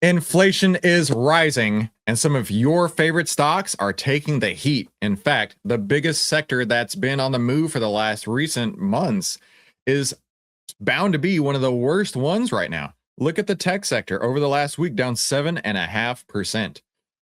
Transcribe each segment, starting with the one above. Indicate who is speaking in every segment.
Speaker 1: Inflation is rising, and some of your favorite stocks are taking the heat. In fact, the biggest sector that's been on the move for the last recent months is bound to be one of the worst ones right now. Look at the tech sector over the last week, down 7.5%.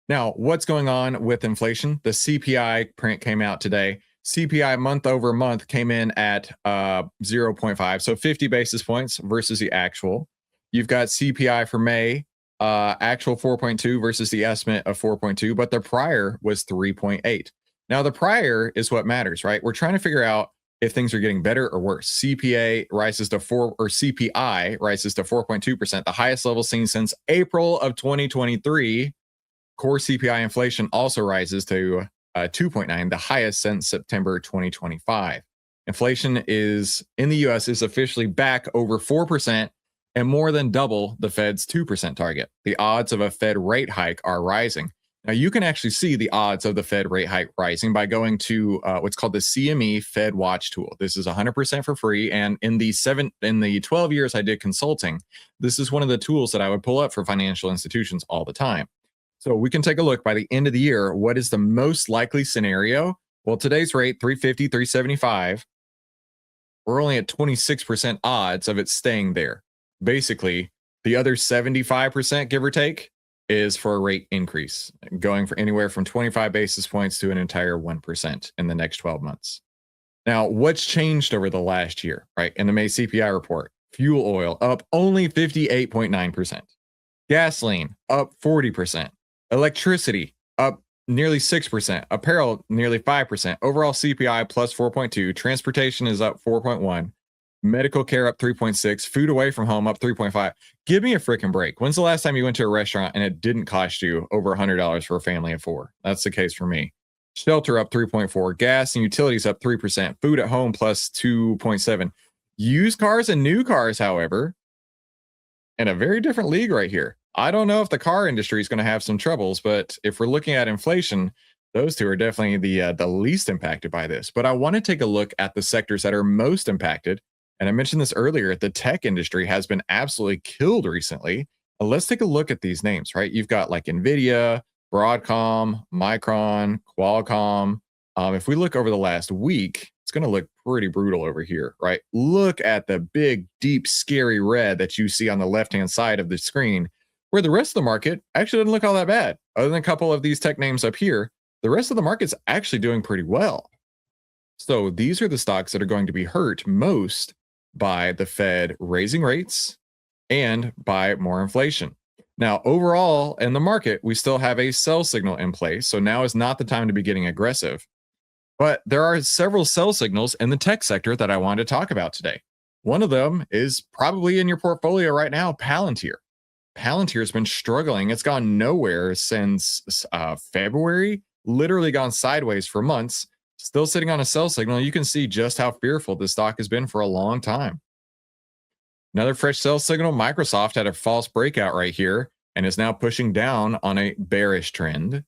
Speaker 1: Now, what's going on with inflation? The CPI print came out today. CPI month over month came in at 0.5, so 50 basis points versus the actual. You've got CPI for May, actual 4.2 versus the estimate of 4.2, but the prior was 3.8. Now, the prior is what matters, right? We're trying to figure out if things are getting better or worse. CPI rises to 4.2%, the highest level seen since April of 2023. Core CPI inflation also rises to 2.9, the highest since September 2025. Inflation is in the US is officially back over 4% and more than double the Fed's 2% target. The odds of a Fed rate hike are rising. Now, you can actually see the odds of the Fed rate hike rising by going to what's called the CME Fed Watch tool. This is 100% for free. And in the 12 years I did consulting, this is one of the tools that I would pull up for financial institutions all the time. So we can take a look by the end of the year. What is the most likely scenario? Well, today's rate, 350, 375. We're only at 26% odds of it staying there. Basically, the other 75%, give or take, is for a rate increase, going for anywhere from 25 basis points to an entire 1% in the next 12 months. Now, what's changed over the last year, right? In the May CPI report, fuel oil up only 58.9%. Gasoline up 40%. Electricity up nearly 6%. Apparel nearly 5%. Overall CPI plus 4.2. Transportation is up 4.1. Medical care up 3.6, food away from home up 3.5. Give me a freaking break. When's the last time you went to a restaurant and it didn't cost you over $100 for a family of four? That's the case for me. Shelter up 3.4, gas and utilities up 3%, food at home plus 2.7. Used cars and new cars, however, in a very different league right here. I don't know if the car industry is going to have some troubles, but if we're looking at inflation, those two are definitely the least impacted by this. But I want to take a look at the sectors that are most impacted. And I mentioned this earlier, the tech industry has been absolutely killed recently. Let's take a look at these names, right? You've got like Nvidia, Broadcom, Micron, Qualcomm. If we look over the last week, it's going to look pretty brutal over here, right? Look at the big, deep, scary red that you see on the left-hand side of the screen, where the rest of the market actually doesn't look all that bad. Other than a couple of these tech names up here, the rest of the market's actually doing pretty well. So these are the stocks that are going to be hurt most by the Fed raising rates and by more inflation. Now, overall in the market, we still have a sell signal in place. So now is not the time to be getting aggressive. But there are several sell signals in the tech sector that I want to talk about today. One of them is probably in your portfolio right now, Palantir. Palantir has been struggling. It's gone nowhere since February, literally gone sideways for months. Still sitting on a sell signal. You can see just how fearful this stock has been for a long time. Another fresh sell signal, Microsoft had a false breakout right here and is now pushing down on a bearish trend.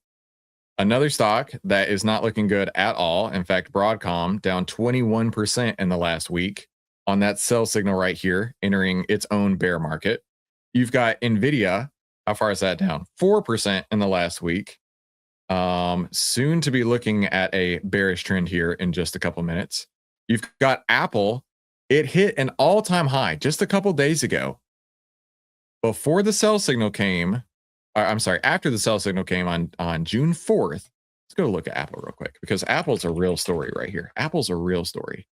Speaker 1: Another stock that is not looking good at all. In fact, Broadcom down 21% in the last week on that sell signal right here, entering its own bear market. You've got Nvidia. How far is that down? 4% in the last week. Soon to be looking at a bearish trend here in just a couple minutes. You've got Apple. It hit an all-time high just a couple days ago. Before the sell signal came, after the sell signal came on June 4th. Let's go look at Apple real quick because Apple's a real story right here. Apple's a real story.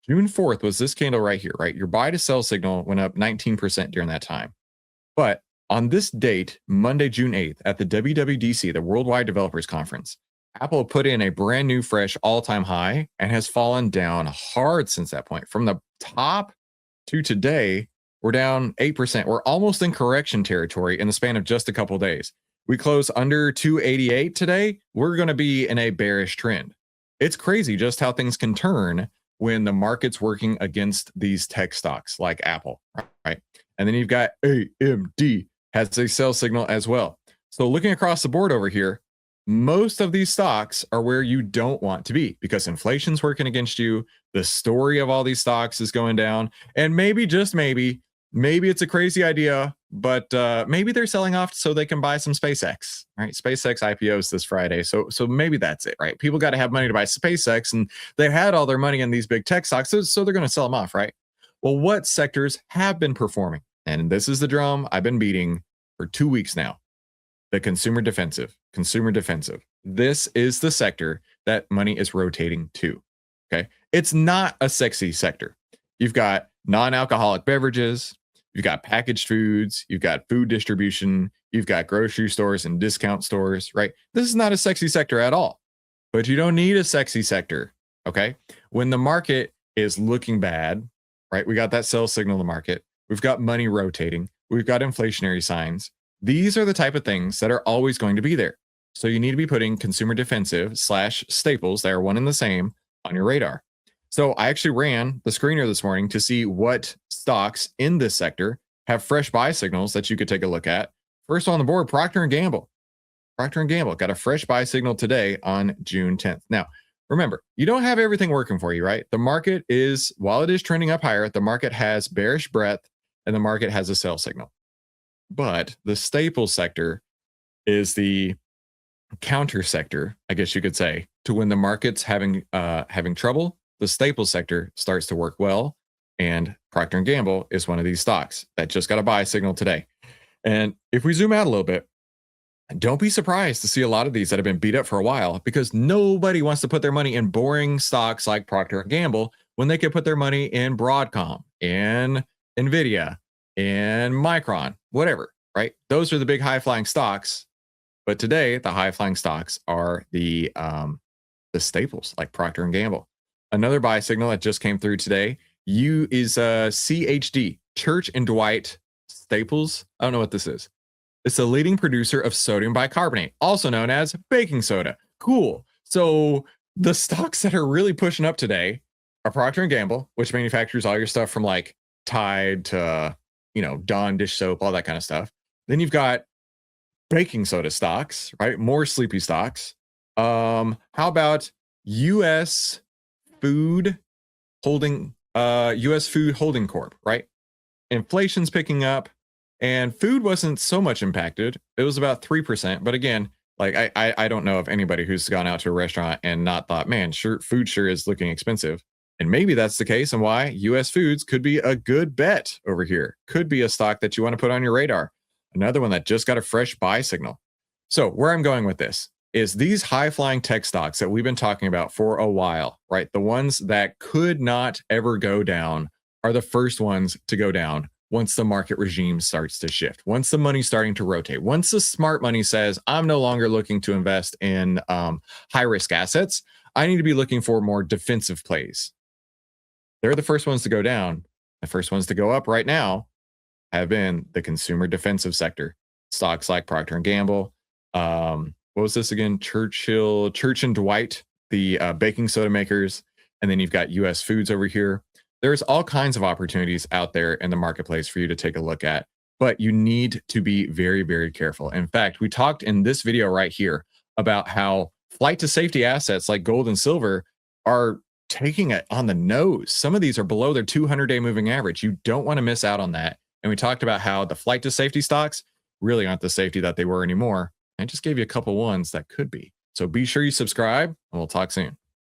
Speaker 1: June 4th was this candle right here, right? Your buy to sell signal went up 19% during that time. But on this date, Monday, June 8th, at the WWDC, the Worldwide Developers Conference, Apple put in a brand new, fresh all-time high and has fallen down hard since that point. From the top to today, we're down 8%. We're almost in correction territory in the span of just a couple of days. We close under 288 today. We're going to be in a bearish trend. It's crazy just how things can turn when the market's working against these tech stocks like Apple, right? And then you've got AMD has a sell signal as well. So looking across the board over here, most of these stocks are where you don't want to be because inflation's working against you. The story of all these stocks is going down. And maybe, just maybe, maybe it's a crazy idea, but maybe they're selling off so they can buy some SpaceX, right? SpaceX IPOs this Friday. So maybe that's it, right? People got to have money to buy SpaceX, and they had all their money in these big tech stocks, so they're going to sell them off, right? Well, what sectors have been performing? And this is the drum I've been beating for 2 weeks now. The consumer defensive. This is the sector that money is rotating to. Okay. It's not a sexy sector. You've got non-alcoholic beverages, you've got packaged foods, you've got food distribution, you've got grocery stores and discount stores, right? This is not a sexy sector at all. But you don't need a sexy sector. Okay. When the market is looking bad, right? We got that sell signal in the market. We've got money rotating. We've got inflationary signs. These are the type of things that are always going to be there. So you need to be putting consumer defensive / staples, they are one and the same, on your radar. So I actually ran the screener this morning to see what stocks in this sector have fresh buy signals that you could take a look at. First on the board, Procter & Gamble. Procter & Gamble got a fresh buy signal today on June 10th. Now, remember, you don't have everything working for you, right? The market is, while it is trending up higher, the market has bearish breadth and the market has a sell signal. But the staples sector is the counter sector, I guess you could say, to when the market's having trouble, the staples sector starts to work well. And Procter & Gamble is one of these stocks that just got a buy signal today. And if we zoom out a little bit, don't be surprised to see a lot of these that have been beat up for a while, because nobody wants to put their money in boring stocks like Procter & Gamble when they could put their money in Broadcom, in Nvidia, in Micron, whatever, right? Those are the big high-flying stocks. But today, the high-flying stocks are the staples like Procter & Gamble. Another buy signal that just came through today is CHD, Church & Dwight Staples. I don't know what this is. It's a leading producer of sodium bicarbonate, also known as baking soda. Cool. So the stocks that are really pushing up today are Procter & Gamble, which manufactures all your stuff from like Tide to, Dawn dish soap, all that kind of stuff. Then you've got baking soda stocks, right? More sleepy stocks. How about US Food Holding Corp, right? Inflation's picking up and food wasn't so much impacted. It was about 3%. But again, like I don't know of anybody who's gone out to a restaurant and not thought, man, food sure is looking expensive. And maybe that's the case, and why US Foods could be a good bet over here. Could be a stock that you want to put on your radar. Another one that just got a fresh buy signal. So where I'm going with this is these high-flying tech stocks that we've been talking about for a while, right? The ones that could not ever go down are the first ones to go down once the market regime starts to shift, once the money's starting to rotate, once the smart money says, I'm no longer looking to invest in high-risk assets. I need to be looking for more defensive plays. They're the first ones to go down. The first ones to go up right now have been the consumer defensive sector. Stocks like Procter & Gamble. What was this again? Church & Dwight, the baking soda makers. And then you've got US Foods over here. There's all kinds of opportunities out there in the marketplace for you to take a look at. But you need to be very, very careful. In fact, we talked in this video right here about how flight to safety assets like gold and silver are taking it on the nose. Some of these are below their 200-day moving average. You don't want to miss out on that. And we talked about how the flight to safety stocks really aren't the safety that they were anymore. I just gave you a couple ones that could be. So be sure you subscribe, and we'll talk soon.